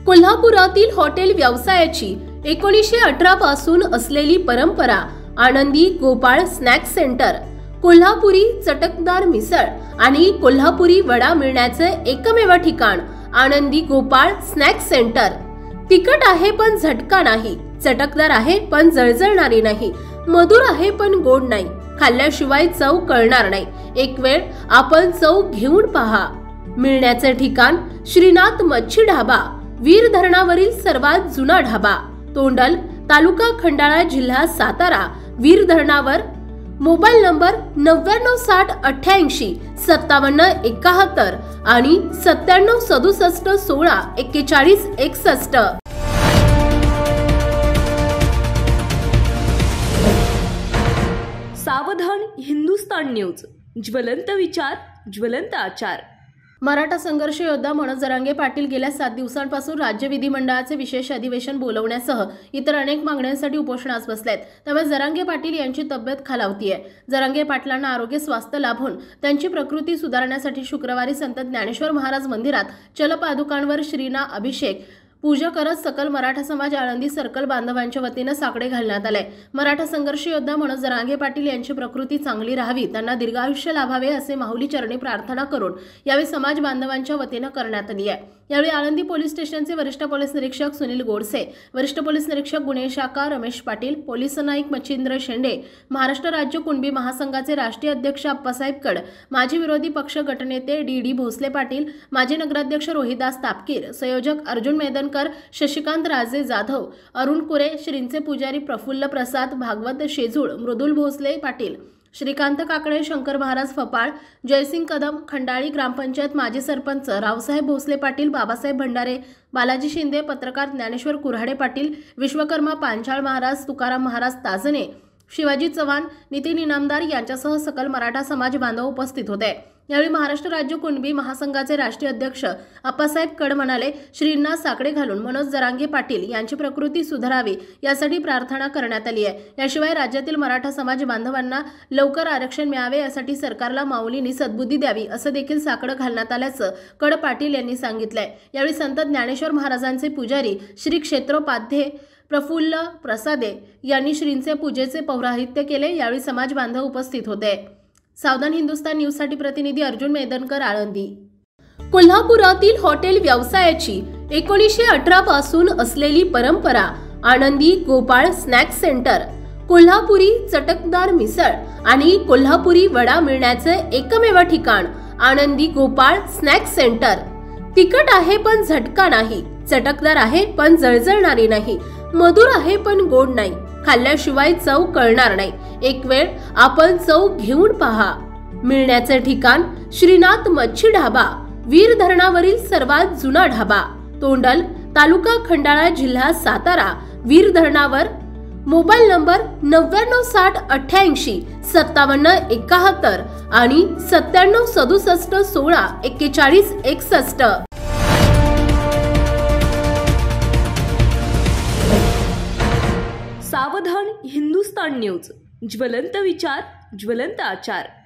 कोल्हापुरातील हॉटेल व्यवसायाची 1918 पासून असलेली परंपरा आनंदी गोपाळ स्नॅक सेंटर, कोल्हापुरी चटकदार मिसळ आणि कोल्हापुरी वडा मिळण्याचे एकमेव ठिकाण आनंदी गोपाळ स्नॅक सेंटर। तिखट आहे पण झटका नाही, चटकदार आहे पण जळजळणारी नाही, मधुर आहे पण गोड नाही, खाल्ल्याशिवाय चव कळणार नाही। एक वेळ आपण चव घेऊन पहा। मिळण्याचे ठिकाण श्रीनाथ मच्छी ढाबा, वीर धरणावरील सर्वात जुना ढाबा, तोंडल, तालुका खंडाळा, जिल्हा सातारा। वीर धरणावर। मोबाईल नंबर 9960885771 आणि 9767164161। सावधान हिंदुस्तान न्यूज, ज्वलंत विचार, ज्वलंत आचार। मराठा संघर्ष योद्धा मनोज जरांगे पाटील गेल्या 7 दिवसांपासून राज्य विधिमंडळाचे विशेष अधिवेशन बोलवण्यासह इतर अनेक मागण्यांसाठी उपोषणास बसलेत। त्यामुळे जरांगे पाटील यांची तब्येत खालावतीये। जरांगे पाटलांना आरोग्य स्वास्थ्य लाभून त्यांची प्रकृती सुधारण्यासाठी शुक्रवारी संत ज्ञानेश्वर महाराज मंदिरात चलपादुकांवर श्रीना अभिषेक पूजा करत सकल मराठा समाज आळंदी सर्कल बांधवांच्या वतीने साकडे घालण्यात आले। मराठा संघर्ष योद्धा मनोज जरांगे पाटील यांची प्रकृती चांगली राहावी, त्यांना दीर्घायुष्य लाभावे असे माऊली चरणी प्रार्थना करून यावेळी समाज बांधवांच्या वतीने करण्यात आली आहे। यावेळी आळंदी पोलीस स्टेशनचे वरिष्ठ पोलीस निरीक्षक सुनील गोडसे, वरिष्ठ पोलीस निरीक्षक गुन्हे शाखा रमेश पाटील, पोलीस नाईक मच्छिंद्र शेंडे, महाराष्ट्र राज्य कुणबी महासंघाचे राष्ट्रीय अध्यक्ष अप्पासाहेब कड, माजी विरोधी पक्ष गटनेते डी भोसले पाटील, माजी नगराध्यक्ष रोहिदास तापकीर, संयोजक अर्जुन मैदनकर, शशिकांत राजे जाधव, अरुण कुरे, श्रींचे पुजारी प्रफुल्ल प्रसाद भागवत शेजूळ, मृदुल भोसले पाटील, श्रीकांत काकडे, शंकर महाराज फपाळ, जयसिंग कदम, खंडाळी ग्रामपंचायत माजी सरपंच रावसाहेब भोसले पाटील, बाबासाहेब भंडारे, बालाजी शिंदे, पत्रकार ज्ञानेश्वर कुऱ्हाडे पाटील, विश्वकर्मा पांचाळ महाराज, तुकाराम महाराज ताजने, शिवाजी चव्हाण, नितीन इनामदार यांच्यासह सकल मराठा समाज बांधव उपस्थित होते। यावेळी महाराष्ट्र राज्य कुणबी महासंघाचे राष्ट्रीय अध्यक्ष अप्पासाहेब कड म्हणाले, श्रींना साकडे घालून मनोज जरांगे पाटील यांची प्रकृती सुधारावी यासाठी प्रार्थना करण्यात आली आहे। याशिवाय राज्यातील मराठा समाज बांधवांना लवकर आरक्षण मिळावे यासाठी सरकारला माऊलींनी सद्बुद्धी द्यावी असं देखील साकडं घालण्यात आल्याचं कड पाटील यांनी सांगितलंय। यावेळी संत ज्ञानेश्वर महाराजांचे पुजारी श्री क्षेत्रोपाध्ये प्रफुल्ल प्रसादे यांनी श्रींचे पूजेचे पौराहित्य केले। यावेळी समाज बांधव उपस्थित होते। सावधान हिंदुस्तान न्यूज साठी प्रतिनिधी अर्जुन मैदनकर, आळंदी। कोल्हापुरातील हॉटेल व्यवसायाची 1918 पासून असलेली परंपरा आनंदी गोपाळ स्नॅक सेंटर, कोल्हापुरी चटकदार मिसळ आणि कोल्हापुरी वडा मिळण्याचे एकमेव ठिकाण आनंदी गोपाळ स्नॅक सेंटर। तिखट आहे पण झटका नाही, चटकदार आहे पण जळजळणारी नाही, मधुर आहे पण गोड नाही, खाल्ल्याशिवाय चव कळणार नाही। एक वेळ आपण चव घेऊन पहा। मिळण्याचे ठिकाण श्रीनाथ मच्छी ढाबा, वीर धरणावरील सर्वात जुना ढाबा, तोंडल, तालुका खंडाळा, जिल्हा सातारा। वीर धरणावर। मोबाईल नंबर 9960885771 आणि 9767164161। सावधान हिंदुस्तान न्यूज, ज्वलंत विचार, ज्वलंत आचार।